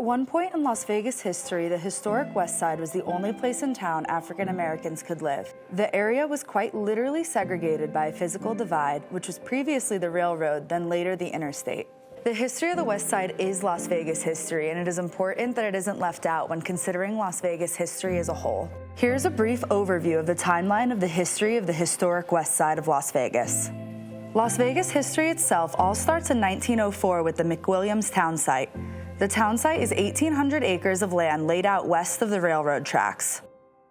one point in Las Vegas history, the historic Westside was the only place in town African Americans could live. The area was quite literally segregated by a physical divide, which was previously the railroad, then later the interstate. The history of the Westside is Las Vegas history, and it is important that it isn't left out when considering Las Vegas history as a whole. Here's a brief overview of the timeline of the history of the historic Westside of Las Vegas. Las Vegas history itself all starts in 1904 with the McWilliams town site. The town site is 1,800 acres of land laid out west of the railroad tracks.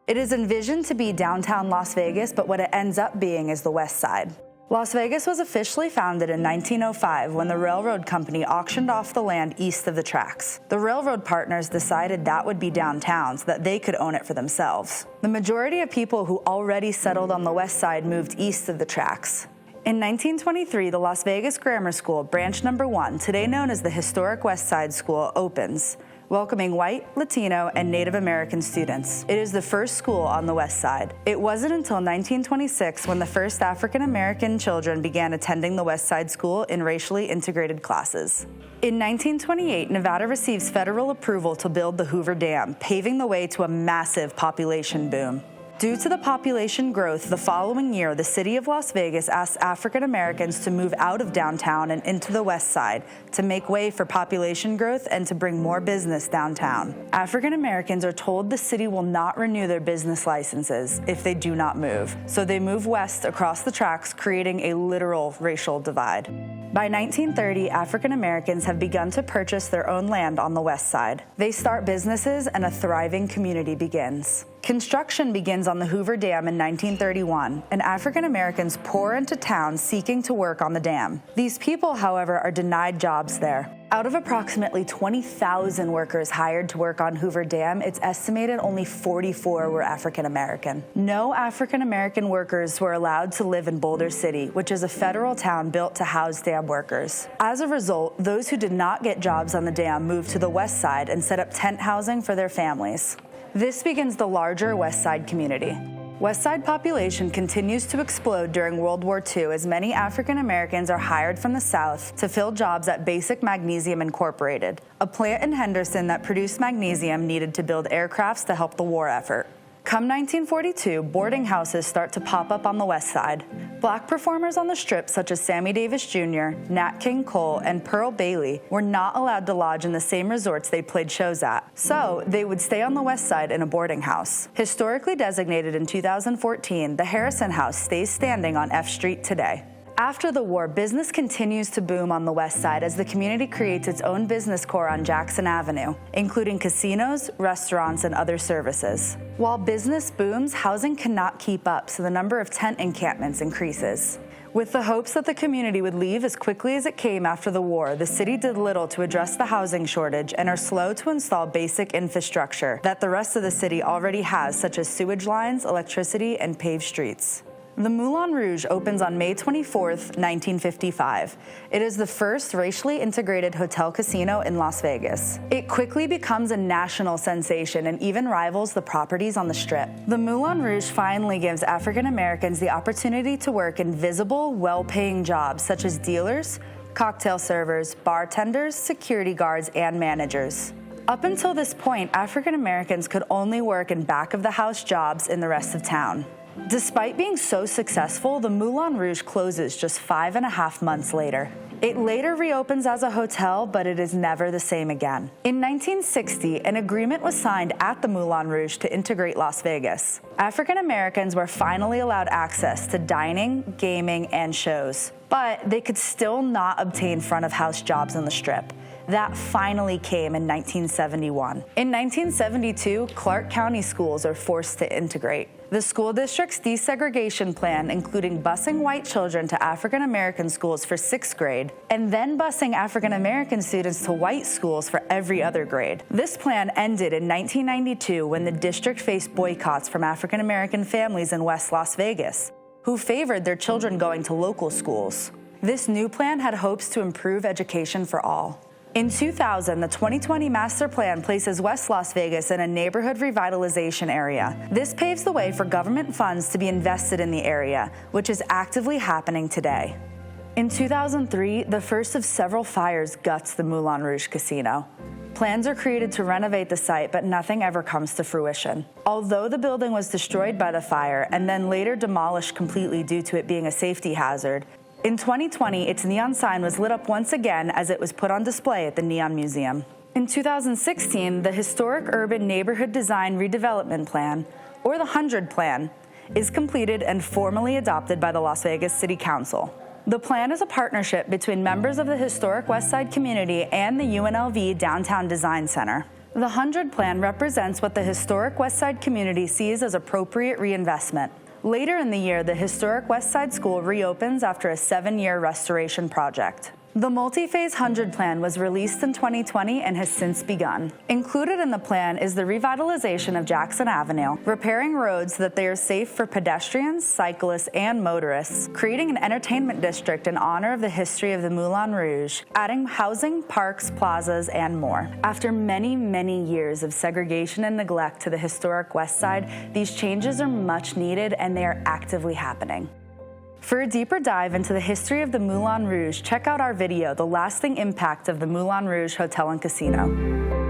It is envisioned to be downtown Las Vegas, but what it ends up being is the West Side. Las Vegas was officially founded in 1905 when the railroad company auctioned off the land east of the tracks. The railroad partners decided that would be downtown so that they could own it for themselves. The majority of people who already settled on the West Side moved east of the tracks. In 1923, the Las Vegas Grammar School, Branch No. 1, today known as the Historic Westside School, opens, welcoming white, Latino, and Native American students. It is the first school on the West Side. It wasn't until 1926 when the first African American children began attending the West Side School in racially integrated classes. In 1928, Nevada receives federal approval to build the Hoover Dam, paving the way to a massive population boom. Due to the population growth, the following year, the city of Las Vegas asked African Americans to move out of downtown and into the West Side to make way for population growth and to bring more business downtown. African Americans are told the city will not renew their business licenses if they do not move, so they move west across the tracks, creating a literal racial divide. By 1930, African Americans have begun to purchase their own land on the West Side. They start businesses and a thriving community begins. Construction begins on the Hoover Dam in 1931, and African Americans pour into town seeking to work on the dam. These people, however, are denied jobs there. Out of approximately 20,000 workers hired to work on Hoover Dam, it's estimated only 44 were African American. No African American workers were allowed to live in Boulder City, which is a federal town built to house dam workers. As a result, those who did not get jobs on the dam moved to the West Side and set up tent housing for their families. This begins the larger West Side community. West Side population continues to explode during World War II as many African Americans are hired from the South to fill jobs at Basic Magnesium Incorporated, a plant in Henderson that produced magnesium needed to build aircrafts to help the war effort. Come 1942, boarding houses start to pop up on the West Side. Black performers on the Strip, such as Sammy Davis Jr., Nat King Cole, and Pearl Bailey, were not allowed to lodge in the same resorts they played shows at, so they would stay on the West Side in a boarding house. Historically designated in 2014, the Harrison House stays standing on F Street today. After the war, business continues to boom on the West Side as the community creates its own business core on Jackson Avenue, including casinos, restaurants, and other services. While business booms, housing cannot keep up, so the number of tent encampments increases. With the hopes that the community would leave as quickly as it came after the war, the city did little to address the housing shortage and are slow to install basic infrastructure that the rest of the city already has, such as sewage lines, electricity, and paved streets. The Moulin Rouge opens on May 24, 1955. It is the first racially integrated hotel casino in Las Vegas. It quickly becomes a national sensation and even rivals the properties on the Strip. The Moulin Rouge finally gives African Americans the opportunity to work in visible, well-paying jobs such as dealers, cocktail servers, bartenders, security guards, and managers. Up until this point, African Americans could only work in back-of-the-house jobs in the rest of town. Despite being so successful, the Moulin Rouge closes just 5.5 months later. It later reopens as a hotel, but it is never the same again. In 1960, an agreement was signed at the Moulin Rouge to integrate Las Vegas. African Americans were finally allowed access to dining, gaming, and shows, but they could still not obtain front-of-house jobs on the Strip. That finally came in 1971. In 1972, Clark County schools are forced to integrate. The school district's desegregation plan, including busing white children to African American schools for 6th grade, and then busing African American students to white schools for every other grade. This plan ended in 1992 when the district faced boycotts from African American families in West Las Vegas, who favored their children going to local schools. This new plan had hopes to improve education for all. In 2000, the 2020 Master Plan places West Las Vegas in a neighborhood revitalization area. This paves the way for government funds to be invested in the area, which is actively happening today. In 2003, the first of several fires guts the Moulin Rouge Casino. Plans are created to renovate the site, but nothing ever comes to fruition. Although the building was destroyed by the fire and then later demolished completely due to it being a safety hazard, in 2020, its neon sign was lit up once again as it was put on display at the Neon Museum. In 2016, the Historic Urban Neighborhood Design Redevelopment Plan, or the 100 Plan, is completed and formally adopted by the Las Vegas City Council. The plan is a partnership between members of the Historic Westside community and the UNLV Downtown Design Center. The 100 Plan represents what the Historic Westside community sees as appropriate reinvestment. Later in the year, the Historic Westside School reopens after a 7-year restoration project. The multi-phase 100 Plan was released in 2020 and has since begun. Included in the plan is the revitalization of Jackson Avenue, repairing roads so that they are safe for pedestrians, cyclists, and motorists, creating an entertainment district in honor of the history of the Moulin Rouge, adding housing, parks, plazas, and more. After many, many years of segregation and neglect to the Historic Westside, these changes are much needed and they are actively happening. For a deeper dive into the history of the Moulin Rouge, check out our video, The Lasting Impact of the Moulin Rouge Hotel and Casino.